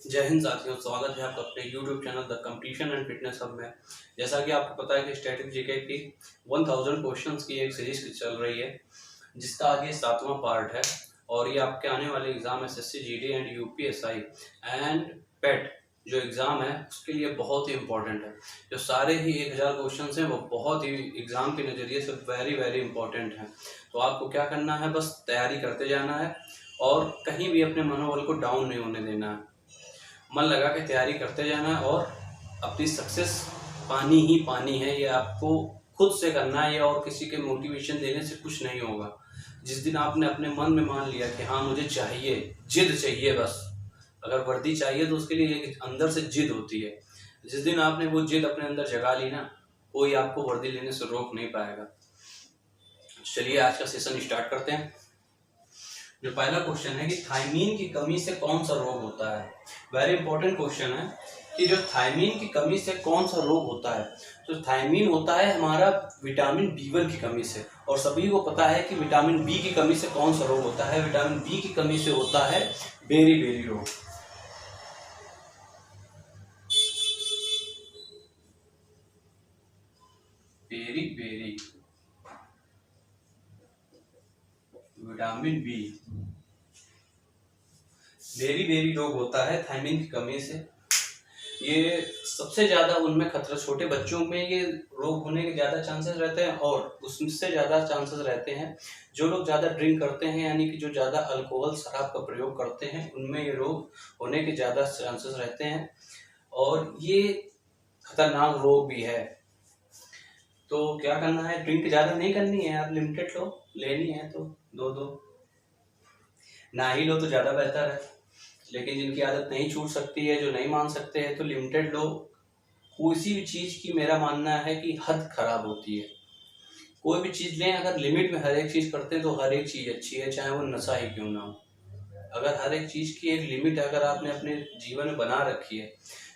जय हिंद साथियों, स्वागत है आपका अपने YouTube channel the competition and fitness hub में। जैसा कि आपको पता है कि स्टैटिक जीके की 1000 क्वेश्चंस की एक सीरीज चल रही है, जिसका आगे 7वां पार्ट है। और ये आपके आने वाले exam SSC GD and UPSI and PET जो एग्ज़ाम है उसके लिए बहुत ही इंपॉर्टेंट है। जो सारे ही 1000 क्वेश्चंस हैं वो बहुत ही एग्ज़ाम के नज़रिए से वेरी वेरी इंपॉर्टेंट हैं। तो आपको क्या करना है, बस तैयारी करते जाना है और कहीं भी अपने मनोबल को डाउन नहीं होने देना है। मन लगा के तैयारी करते जाना और अपनी सक्सेस पानी ही पानी है। ये आपको खुद से करना है और किसी के मोटिवेशन देने से कुछ नहीं होगा। जिस दिन आपने अपने मन में मान लिया कि हाँ मुझे चाहिए, जिद चाहिए, बस अगर वर्दी चाहिए तो उसके लिए एक अंदर से जिद होती है। जिस दिन आपने वो जिद अपने अंदर जगा ली ना, कोई आपको वर्दी लेने से रोक नहीं पाएगा। चलिए आज का सेशन स्टार्ट करते हैं। जो पहला क्वेश्चन है कि थायमीन की कमी से कौन सा रोग होता है। वेरी इंपॉर्टेंट क्वेश्चन है कि जो थायमीन की कमी से कौन सा रोग होता है। तो थायमीन होता है हमारा विटामिन B1 की कमी से, और सभी को पता है कि विटामिन बी की कमी से कौन सा रोग होता है। विटामिन बी की कमी से होता है बेरी बेरी रोग। Beriberi vitamin B, beriberi रोग होता है थायमीन की कमी से। ये सबसे ज्यादा उनमें खतरा, छोटे बच्चों में ये रोग होने के ज्यादा चांसेस रहते हैं, और उससे ज्यादा चांसेस रहते हैं जो लोग ज्यादा ड्रिंक करते हैं, यानी कि जो ज्यादा अल्कोहल शराब का प्रयोग करते हैं, उनमें ये रोग होने के ज्यादा चांसेस रहते हैं। और ये खतरनाक रोग भी है। तो क्या करना है, ड्रिंक ज्यादा नहीं करनी है, आप लिमिटेड लो, लेनी है तो दो दो, ना ही लो तो ज्यादा बेहतर है। लेकिन जिनकी आदत नहीं छूट सकती है, जो नहीं मान सकते हैं, तो लिमिटेड लो। किसी भी चीज की मेरा मानना है कि हद खराब होती है। कोई भी चीज लें, अगर लिमिट में हर एक चीज करते हैं तो हर एक चीज अच्छी है, चाहे वो नशा ही क्यों ना हो। अगर हर एक चीज की एक लिमिट अगर आपने अपने जीवन में बना रखी है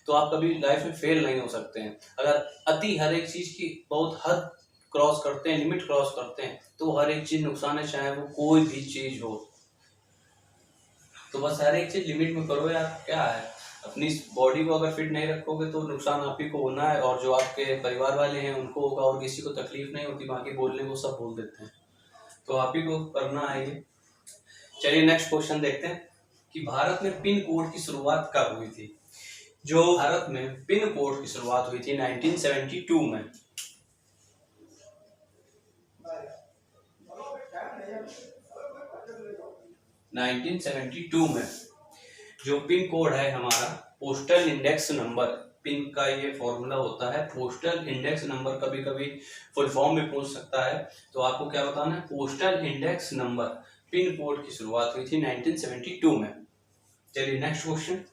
तो आप कभी लाइफ में फेल नहीं हो सकते हैं। अगर अति हर एक चीज की बहुत हद क्रॉस करते हैं, लिमिट क्रॉस करते हैं, तो हर एक चीज नुकसान है, चाहे वो कोई भी चीज हो। तो बस हर एक चीज लिमिट में करो यार। क्या है, अपनी बॉडी को अगर फिट नहीं रखोगे तो नुकसान आप ही को होना है, और जो आपके परिवार वाले हैं उनको होगा, और किसी को तकलीफ नहीं होती। बाकी बोलने को सब बोल देते हैं, तो आप ही को करना है ये। चलिए नेक्स्ट क्वेश्चन देखते हैं कि भारत में पिन कोड की शुरुआत कब हुई थी। जो भारत में पिन कोड की शुरुआत हुई थी 1972 में। 1972 में जो पिन कोड है हमारा, पोस्टल इंडेक्स नंबर, पिन का ये फॉर्मूला होता है पोस्टल इंडेक्स नंबर। कभी कभी फुल फॉर्म में पूछ सकता है, तो आपको क्या बताना है, postal index number. Pin code की शुरुआत हुई थी 1972 में। चलिए नेक्स्ट क्वेश्चन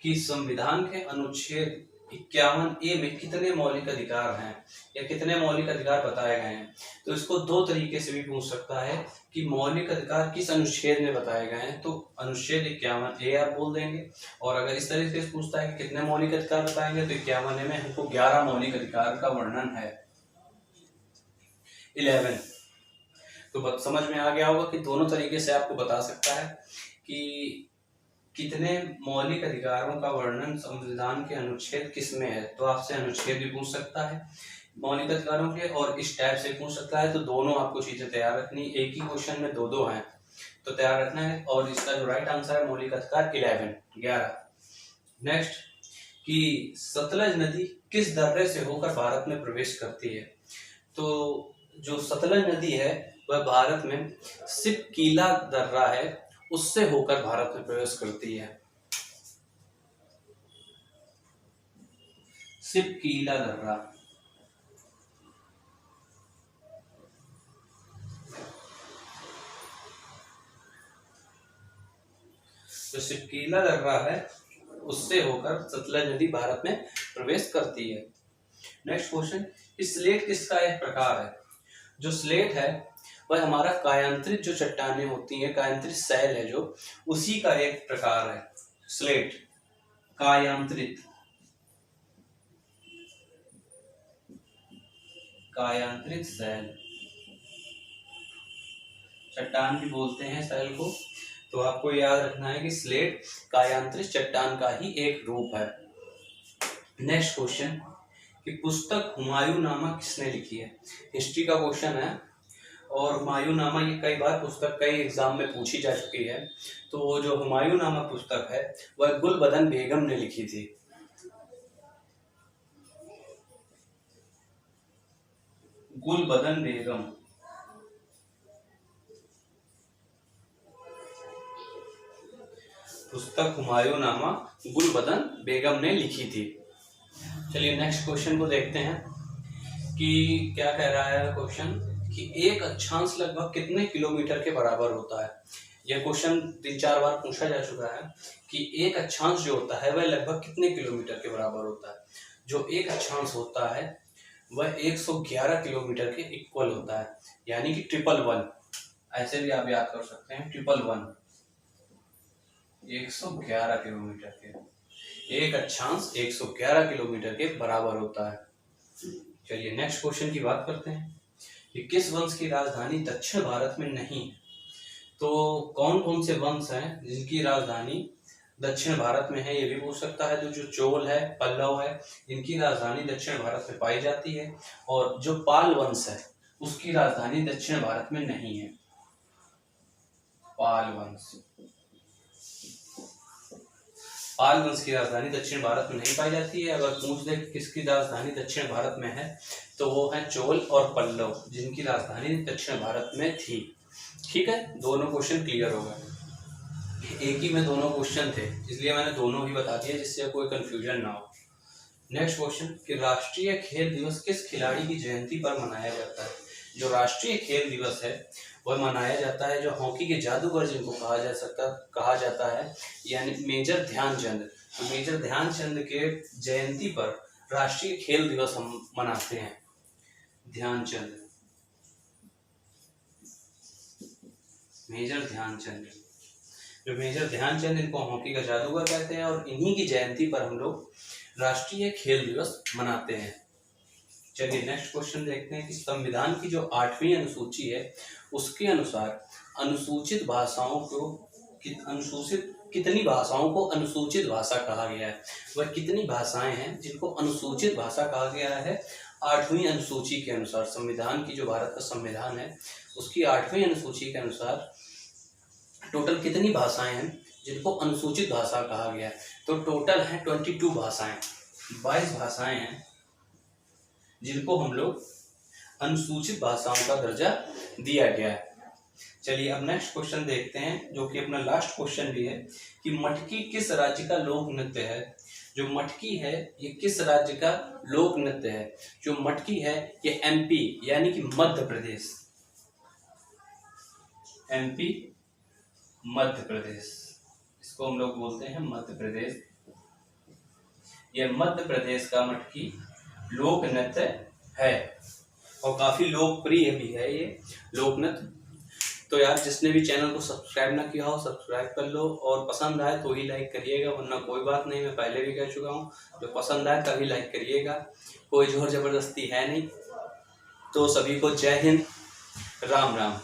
कि संविधान के अनुच्छेद 51A में कितने मौलिक अधिकार हैं, या कितने मौलिक अधिकार बताए गए हैं। तो इसको दो तरीके से भी पूछ सकता है कि मौलिक अधिकार किस अनुच्छेद में बताए गए हैं, तो अनुच्छेद 51A आप बोल देंगे। और अगर इस तरीके से पूछता है कि कितने मौलिक अधिकार बताएंगे, तो 51A में हमको 11 मौलिक अधिकार का वर्णन है। 11। तो समझ में आ गया होगा कि दोनों तरीके से आपको बता सकता है कि कितने मौलिक अधिकारों का वर्णन संविधान के अनुच्छेद किस में है। तो आपसे अनुच्छेद भी पूछ सकता है मौलिक अधिकारों के, और इस टाइप से पूछ सकता है। तो दोनों आपको चीजें तैयार रखनी, एक ही क्वेश्चन में दो दो हैं तो तैयार रखना है। और इसका जो राइट आंसर है मौलिक अधिकार 11। नेक्स्ट कि सतलज नदी किस दर्रे से होकर भारत में प्रवेश करती है। तो जो सतलज नदी है वह भारत में सिपकीला दर्रा है, उससे होकर भारत में प्रवेश करती है। सिपकीला दर्रा। जो सिपकीला दर्रा है उससे होकर सतलज नदी भारत में प्रवेश करती है। नेक्स्ट क्वेश्चन, स्लेट किसका एक प्रकार है। जो स्लेट है वह हमारा कायांतरित जो चट्टानें होती हैं, कायांतरित शैल है जो, उसी का एक प्रकार है स्लेट। कायांतरित, कायांतरित शैल, चट्टान भी बोलते हैं शैल को। तो आपको याद रखना है कि स्लेट कायांतरित चट्टान का ही एक रूप है। नेक्स्ट क्वेश्चन कि पुस्तक हुमायूंनामा किसने लिखी है? हिस्ट्री का क्वेश्चन है और हुमायूंनामा ये कई बार पुस्तक कई एग्जाम में पूछी जा चुकी है। तो वो जो हुमायूंनामा पुस्तक है वह गुलबदन बेगम ने लिखी थी। गुलबदन बेगम। पुस्तक हुमायूंनामा गुलबदन बेगम ने लिखी थी। चलिए नेक्स्ट क्वेश्चन को देखते हैं कि क्या कह रहा है क्वेश्चन कि एक अक्षांश लगभग कितने किलोमीटर के बराबर होता है। यह क्वेश्चन 3-4 बार पूछा जा चुका है कि एक अक्षांश जो होता है वह लगभग कितने किलोमीटर के बराबर होता है। जो एक अक्षांश होता है वह 111 किलोमीटर के इक्वल होता है, यानी कि 111। ऐसे भी आप याद कर सकते हैं 111 111 किलोमीटर के। एक अक्षांश 111 किलोमीटर के बराबर होता है। चलिए नेक्स्ट क्वेश्चन की बात करते हैं कि किस वंश की राजधानी दक्षिण भारत में नहीं है। तो कौन कौन से वंश हैं जिनकी राजधानी दक्षिण भारत में है, ये भी पूछ सकता है। तो जो चोल है, पल्लव है, इनकी राजधानी दक्षिण भारत में पाई जाती है। और जो पाल वंश है उसकी राजधानी दक्षिण भारत में नहीं है। पाल वंश की राजधानी दक्षिण भारत में नहीं पाई जाती है। अगर पूछ दे किसकी राजधानी दक्षिण भारत में है तो वो है चोल और पल्लव, जिनकी राजधानी दक्षिण भारत में थी। ठीक है, दोनों क्वेश्चन क्लियर हो गए। एक ही में दोनों क्वेश्चन थे इसलिए मैंने दोनों ही बता दिया जिससे कोई कंफ्यूजन ना हो। नेक्स्ट क्वेश्चन कि राष्ट्रीय खेल दिवस किस खिलाड़ी की जयंती पर मनाया जाता है। जो राष्ट्रीय खेल दिवस है वह मनाया जाता है जो हॉकी के जादूगर जिनको कहा जाता है, यानी मेजर ध्यानचंद। तो मेजर ध्यानचंद के जयंती पर राष्ट्रीय खेल दिवस हम मनाते हैं। ध्यानचंद, मेजर ध्यानचंद। जो मेजर ध्यानचंद, इनको हॉकी का जादूगर कहते हैं और इन्हीं की जयंती पर हम लोग राष्ट्रीय खेल दिवस मनाते हैं। चलिए नेक्स्ट क्वेश्चन देखते हैं कि संविधान की जो 8वीं अनुसूची है उसके अनुसार अनुसूचित भाषाओं को कितनी भाषाओं को अनुसूचित भाषा कहा गया है। वह कितनी भाषाएं हैं जिनको अनुसूचित भाषा कहा गया है 8वीं अनुसूची के अनुसार। संविधान की जो भारत का संविधान है उसकी 8वीं अनुसूची के अनुसार टोटल कितनी भाषाएं हैं जिनको अनुसूचित भाषा कहा गया है। तो टोटल है 22 भाषाएं, 22 भाषाएं हैं जिनको हम लोग अनुसूचित भाषाओं का दर्जा दिया गया है। चलिए अब नेक्स्ट क्वेश्चन देखते हैं जो कि अपना लास्ट क्वेश्चन भी है कि मटकी किस राज्य का लोक नृत्य है। जो मटकी है ये किस राज्य का लोक नृत्य है। जो मटकी है ये MP यानी कि मध्य प्रदेश, MP मध्य प्रदेश, इसको हम लोग बोलते हैं मध्य प्रदेश। ये मध्य प्रदेश का मटकी लोक नृत्य है और काफी लोकप्रिय भी है ये लोक नृत्य। तो यार जिसने भी चैनल को सब्सक्राइब ना किया हो सब्सक्राइब कर लो और पसंद आए तो ही लाइक करिएगा, वरना कोई बात नहीं, मैं पहले भी कह चुका हूँ जो पसंद आए तभी लाइक करिएगा, कोई जोर जबरदस्ती है नहीं। तो सभी को जय हिंद, राम राम।